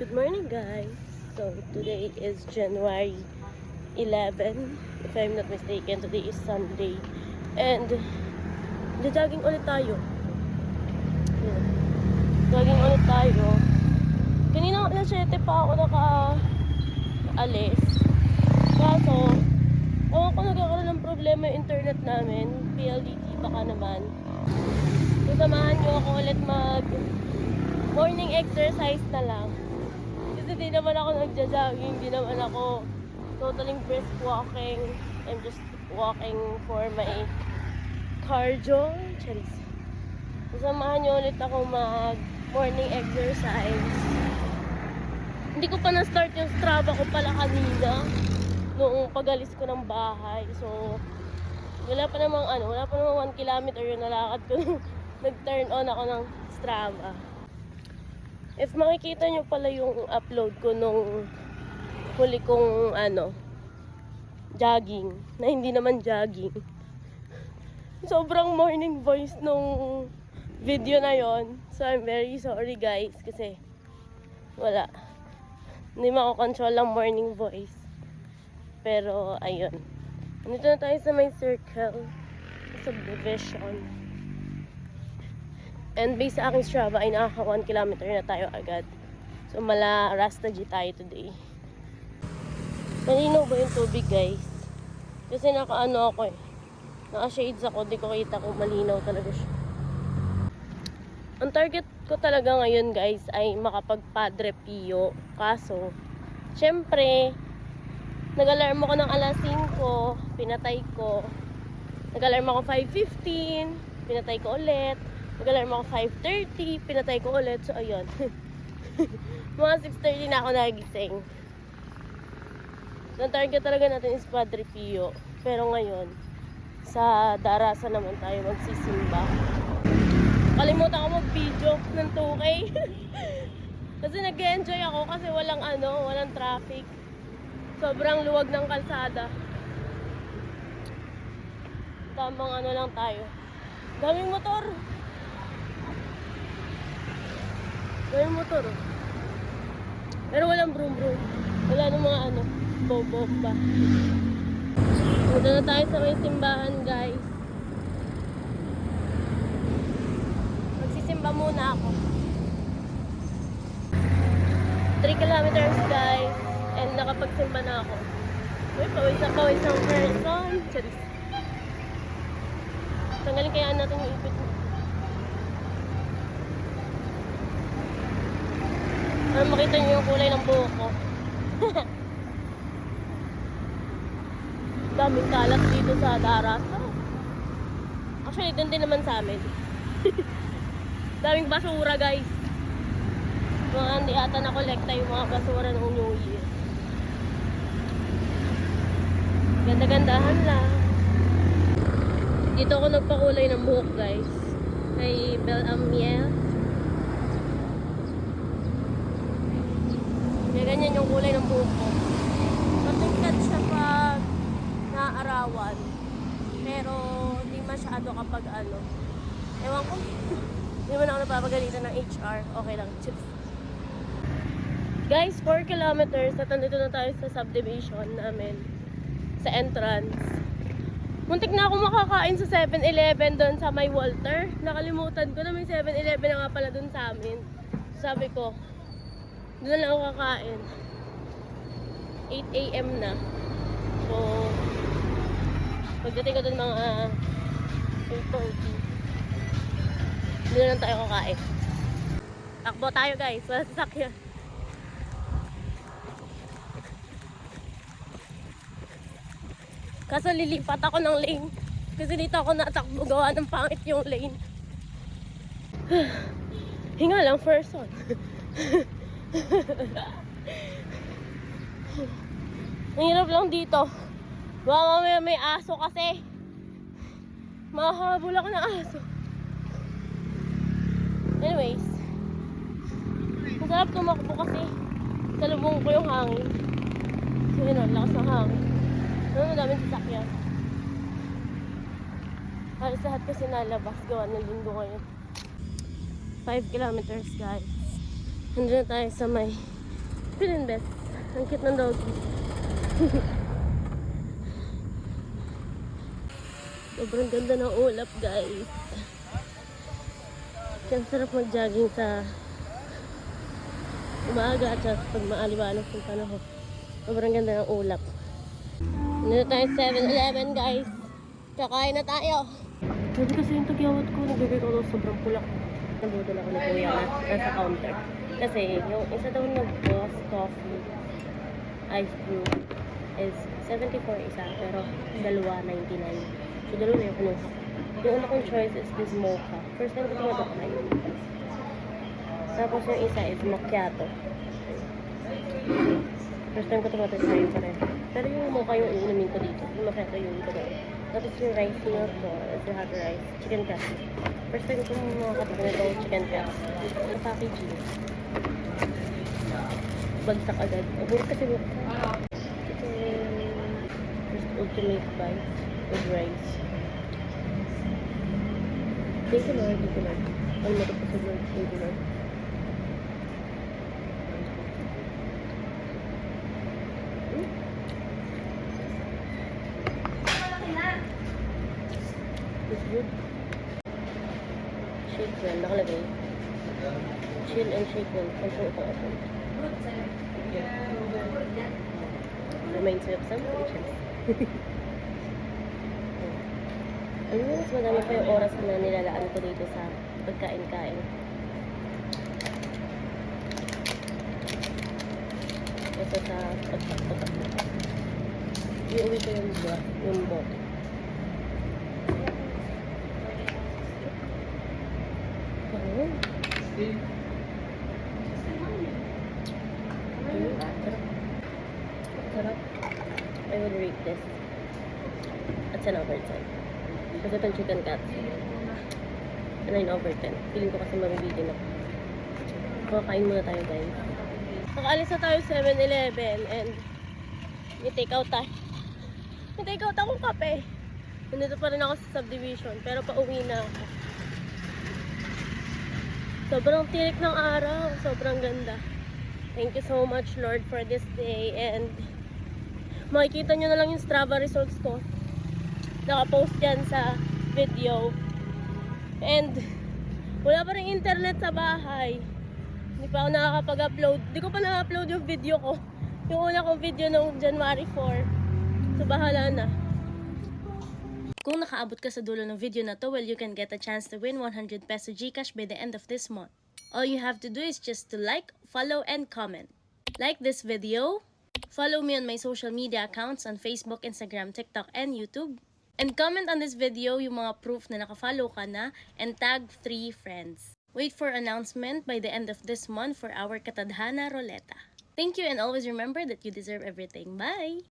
Good morning, guys. So, today is January 11. If I'm not mistaken, today is Sunday. And, jogging ulit tayo. Yun. Jogging ulit tayo. Kanina alas 7 pa ako naka-alis. Kaso, ewan ko nagkakaroon ng problema yung internet namin. PLDT baka naman. So, samahan nyo ako ulit morning exercise na lang. Kasi di naman ako nagja-jogging, di naman ako totally brisk walking. I'm just walking for my cardio. Charis. Samahan nyo ulit ako morning exercise. Hindi ko pa na-start yung Strava ko pala kanina noong pag-alis ko ng bahay. So, wala pa namang 1 kilometer yung nalakad ko. Nag-turn on ako ng Strava. If makikita nyo pala yung upload ko nung huli kong jogging, na hindi naman jogging. Sobrang morning voice nung video na yon. So I'm very sorry guys kasi wala. Hindi mako-control ang morning voice. Pero ayun. Nandito na tayo sa may circle, subdivision. And based sa aking Strava ay nakaka 1 kilometer na tayo agad. So mala Rasta G tayo today. Malinaw ba yung tubig guys? Kasi ako naka-shades ako, di ko kita kung malinaw talaga siya. Ang target ko talaga ngayon guys ay makapag-Padre Pio. Kaso, syempre, nag-alarm ako ng alas 5, pinatay ko. Nag-alarm ako 5:15, pinatay ko ulit. Nag-alarm ako 5:30, pinatay ko ulit. So, ayun. Mga 6:30 na ako nagising. So, ang target talaga natin is Padre Pio. Pero ngayon, sa Darasa naman tayo magsisimba. Kalimutan ko mag-video ng 2K. Kasi nag-enjoy ako kasi walang traffic. Sobrang luwag ng kalsada. Tamang lang tayo. Daming motor. Daming motor. Pero walang brum-brum. Wala nang mga bomba. Punta na tayo sa may simbahan, guys. Magsisimba muna ako. 3 kilometers, guys. And nakapagsimba na ako. Uy, pawis ang person. Charis. Tanggalin kaya natin yung ipit mo. Para makita nyo yung kulay ng buhok ko. Daming kalat dito sa Darasa. Actually, doon din naman sa amin. Daming basura, guys. Mga hindi ata na-collecta yung mga basura ng New Year. Ganda-gandahan lang. Dito ako nagpakulay ng buhok, guys. Kay Belle Amiel. Kaya ganyan yung kulay ng buhok ko. Matingkad siya pag naarawan. Pero hindi masyado kapag ewan ko. Hindi man ako napapagalitan ng HR. Okay lang. Chips. Guys, 4 kilometers. At nandito na tayo sa subdivision namin. Sa entrance. Muntik na ako makakain sa 7-Eleven doon sa may Walter. Nakalimutan ko na may 7-Eleven na nga pala doon sa amin. Sabi ko, doon na lang ako kakain. 8 AM na. So, pagdating ko doon mga 8:30. Doon lang tayo kakain. Takbo tayo guys. Wala sasakyan. Kaso lilipat ako ng lane. Kasi dito ako natakbo gawa ng pangit yung lane. Hinga lang, first one. Ang hirap lang dito. Baka mamaya may aso kasi. Mahahabol ako ng aso. Anyways. Masarap tumakbo kasi. Salubong ko yung hangin. So yun, lakas ng hangin. Ano daming sasakyan. Halos lahat kasi nalabas. Gawa ng linggo ngayon. 5 kilometers guys. Nandun na tayo sa may Pilin, best. Ang cute ng doggy. Sobrang ganda ng ulap, guys. Kaya sarap mag-jogging sa umaga at pag maaliwalas yung panahon. Sobrang ganda ng ulap. Nandito tayo 7-Eleven, guys. Kakain na tayo. Pwede kasi yung tagyawat ko, nagbibigay ko sobrang pulak. Nabudol ako ni Kuya na nasa counter. Kasi yung isa daw na Boss Coffee Ice Brew is 74 isa, pero dalawa 99. So dalawa yung kinuha. Yung una kong choice is this mocha. First time ko ito matatry. Tapos yung isa is macchiato. First time ko ito matatry pa rin. Pero yung mocha yung iinumin ko dito. Yung macchiato yung ito rin. Tapos yung rice milk ko is yung hot rice. Chicken crust. First time ko makakatabi na itong chicken crust. Yung packaging. Bagsak agad. Abot kasi mo. Ito first ultimate bite with rice. Thank you Lord, thank you Lord. Ang matok ko sa Lord, thank you Lord. It's good. Shake well, nakalagay. Chill and shake well. Ang suot ang apo. Reminds me of some patients. Ano mas madami pa yung oras na nilalaan ko dito sa pagkain-kain. Ito sa pagpapatak mo. Iuwi ko yung bote. Sarap. I will rate this. At 10 over 10. Kasi itong chicken cuts. 9 over 10. Feeling ko kasi mabibitin ako. Kumakain muna tayo, guys. Nakaalis na tayo 7-Eleven and may take out tayo. May take out akong kape. Nandito pa rin ako sa subdivision pero pauwi na ako. Sobrang tirik ng araw. Sobrang ganda. Thank you so much, Lord, for this day. And makikita nyo na lang yung Strava results ko. Nakapost yan sa video. And wala pa rin internet sa bahay. Hindi pa ako nakakapag-upload. Hindi ko pa na-upload yung video ko. Yung una kong video noong January 4. So bahala na. Kung nakaabot ka sa dulo ng video na to, well, you can get a chance to win 100 peso GCash by the end of this month. All you have to do is just to like, follow, and comment. Like this video, follow me on my social media accounts on Facebook, Instagram, TikTok, and YouTube. And comment on this video yung mga proof na nakafollow ka na and tag 3 friends. Wait for announcement by the end of this month for our Katadhana Roleta. Thank you and always remember that you deserve everything. Bye!